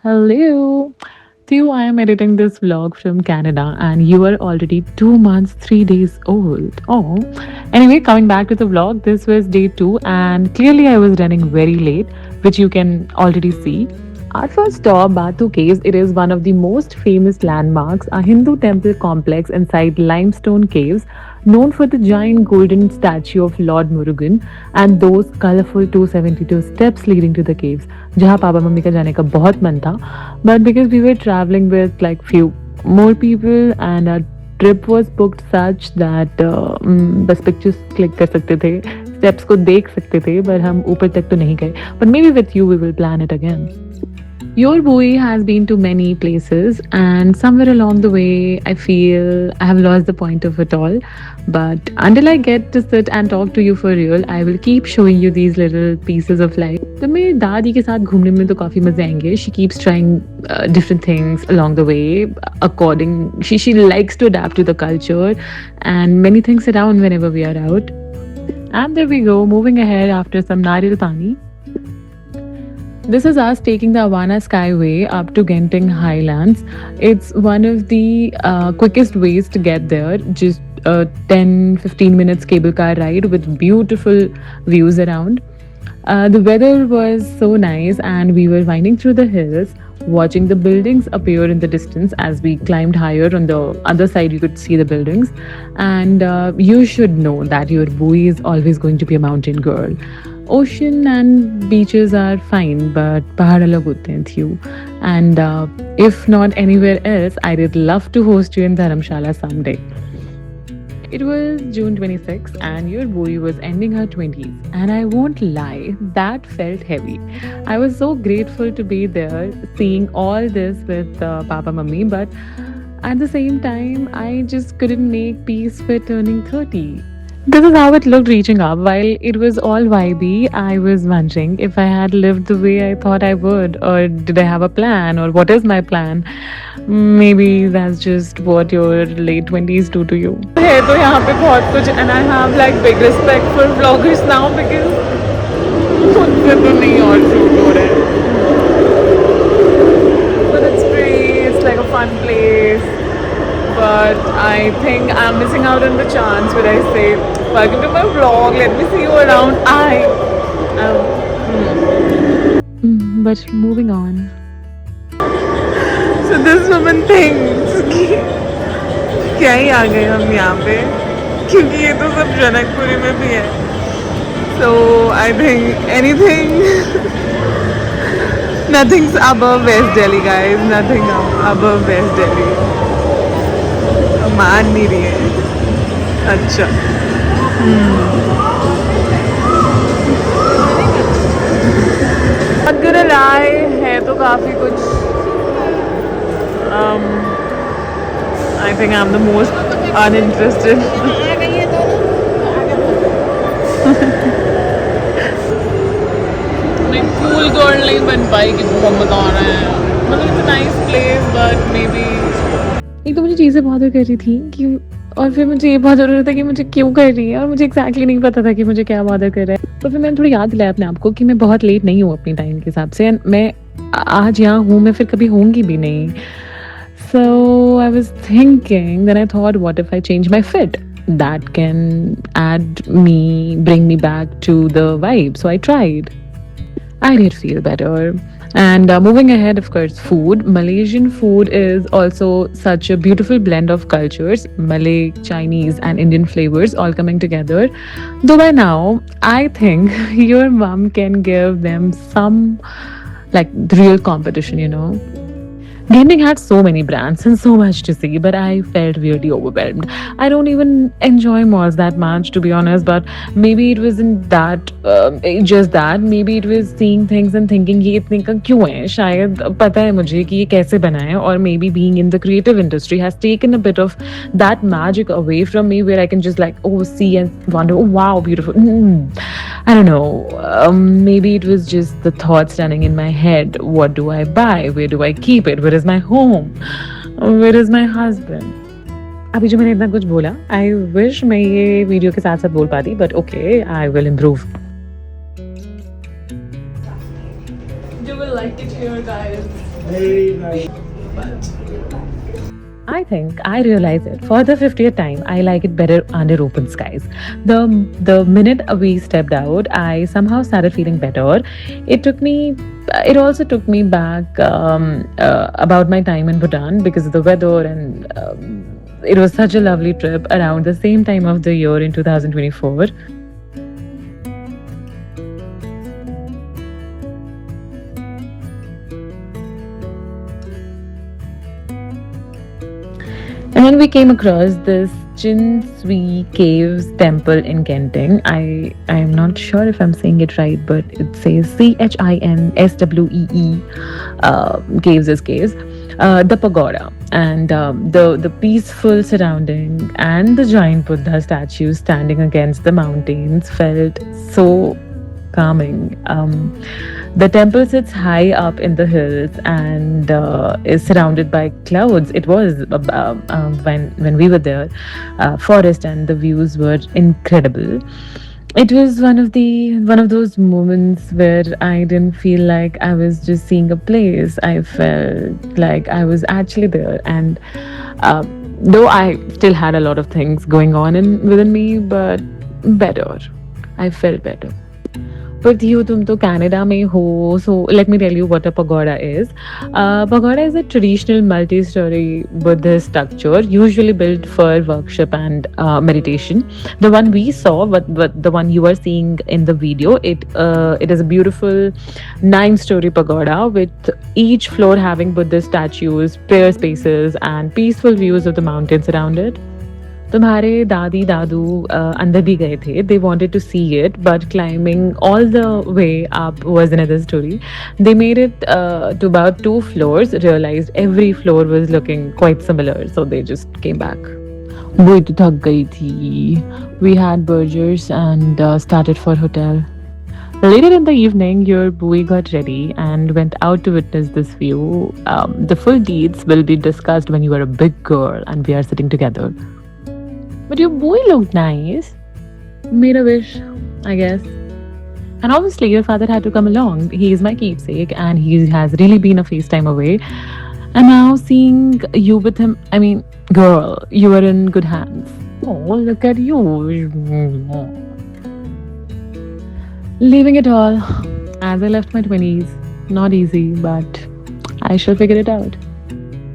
Hello. Theo, I am editing this vlog from Canada and you are already 2 months, 3 days old. Oh, anyway, coming back to the vlog, this was day two and clearly I was running very late, which you can already see. Our first stop, Batu Caves, it is one of the most famous landmarks, a Hindu temple complex inside limestone caves, known for the giant golden statue of Lord Murugan and those colorful 272 steps leading to the caves, जहाँ papa mummy का जाने का बहुत मन था, but because we were traveling with like few more people and our trip was booked such that बस pictures click कर सकते थे, steps को देख सकते थे, पर हम ऊपर तक तो नहीं गए. But maybe with you we will plan it again. Your boy has been to many places, and somewhere along the way, I feel I have lost the point of it all. But until I get to sit and talk to you for real, I will keep showing you these little pieces of life. तो मेरी दादी के साथ घूमने में तो काफ़ी मज़े आएंगे. She keeps trying different things along the way. According, she likes to adapt to the culture, and many things around whenever we are out. And there we go, moving ahead after some nariyal pani. This is us taking the Havana Skyway up to Genting Highlands. It's one of the quickest ways to get there, just a 10-15 minutes cable car ride with beautiful views around. The weather was so nice, and we were winding through the hills, watching the buildings appear in the distance as we climbed higher. On the other side, you could see the buildings. And you should know that your boy is always going to be a mountain girl. Ocean and beaches are fine, but pahad alag hote hain, Thew. And if not anywhere else, I would love to host you in Dharamshala someday. It was June 26th, and your boy was ending her 20s. And I won't lie, that felt heavy. I was so grateful to be there, seeing all this with Papa Mummy, but at the same time, I just couldn't make peace with turning 30. This is how it looked reaching up. While it was all vibey, I was wondering if I had lived the way I thought I would, or did I have a plan, or what is my plan? Maybe that's just what your late 20s do to you. है तो यहाँ पे बहुत कुछ, and I have like big respect for vloggers now because मुझसे तो नहीं और shoot हो रहे हैं. But it's free. It's like a fun place. But I think I'm missing out on the chance where I say, welcome to my vlog, let me see you around. But moving on. So this woman thinks कि क्या ही आ गए हम यहाँ पे, क्योंकि ये तो सब जनकपुरी में भी है. So I think anything, nothing's above West Delhi, guys. Nothing above West Delhi. मान नहीं रही है. अच्छा. Not gonna lie, है तो काफ़ी कुछ. I think I'm the most uninterested. मैं cool girl नहीं बन पाएगी, बहुत मजा आ रहा है. मतलब it's a nice place, but maybe. एक तो मुझे चीज़ें बॉदर कर रही थी कि, और फिर मुझे ये बॉदर हो रहा था कि मुझे क्यों कर रही है, और मुझे एग्जैक्टली नहीं पता था कि मुझे क्या बॉदर कर रहा है. तो फिर मैंने थोड़ी याद दिलाया अपने आप को कि मैं बहुत लेट नहीं हूँ अपनी टाइम के हिसाब से, एंड मैं आज यहाँ हूँ, मैं फिर कभी होंगी भी नहीं. So I was thinking, then I thought what if I change my fit, that can bring me back to the vibe. So I tried. I did feel better. And moving ahead, of course, food. Malaysian food is also such a beautiful blend of cultures, Malay, Chinese, and Indian flavors all coming together. Though by now, I think your mom can give them some like real competition, you know. Genting had so many brands and so much to see, but I felt weirdly overwhelmed. I don't even enjoy malls that much, to be honest, but maybe it wasn't that, just that. Maybe it was seeing things and thinking, ये इतने का क्यों है? शायद पता है मुझे कि ये कैसे बना है, or maybe being in the creative industry has taken a bit of that magic away from me, where I can just like, oh, see and wonder, oh, wow, beautiful. I don't know. Maybe it was just the thoughts running in my head. What do I buy? Where do I keep it? Where is my home? Where is my husband? अभी जो मैंने इतना कुछ बोला, I wish मैं ये video के साथ साथ बोल पाती, but okay, I will improve. You will like it here, guys. I think I realize it for the 50th time. I like it better under open skies. The the minute we stepped out, I somehow started feeling better. It took me. It also took me back about my time in Bhutan because of the weather, and it was such a lovely trip around the same time of the year in 2024. And then we came across this Chinsui Caves temple in Genting. I'm not sure if I'm saying it right, but it says Chinswee. Caves is caves. The pagoda and the peaceful surrounding and the giant Buddha statue standing against the mountains felt so calming. The temple sits high up in the hills and is surrounded by clouds. It was when we were there, forest, and the views were incredible. It was one of those moments where I didn't feel like I was just seeing a place. I felt like I was actually there, and uh, though I still had a lot of things going on within me, but better. I felt better. But you तुम तो Canada में हो, so let me tell you what a pagoda is. Pagoda is a traditional multi-story Buddhist structure, usually built for worship and meditation. The one we saw, what the one you are seeing in the video, it is a beautiful nine-story pagoda with each floor having Buddhist statues, prayer spaces, and peaceful views of the mountains around it. तुम्हारे दादी दादू अंदर भी गए थे. They wanted to see it, but climbing all the way up was another story. They made it to about 2 floors, realized every floor was looking quite similar, so they just came back. वही तो थक गई थी. We had burgers and started for hotel. Later in the evening, your boy got ready and went out to witness this view. The full deeds will be discussed when you are a big girl and we are sitting together. But your boy looked nice. Made a wish, I guess. And obviously, your father had to come along. He is my keepsake, and he has really been a FaceTime away. And now seeing you with him, I mean, girl, you are in good hands. Oh, look at you. Leaving it all as I left my 20s. Not easy, but I shall figure it out.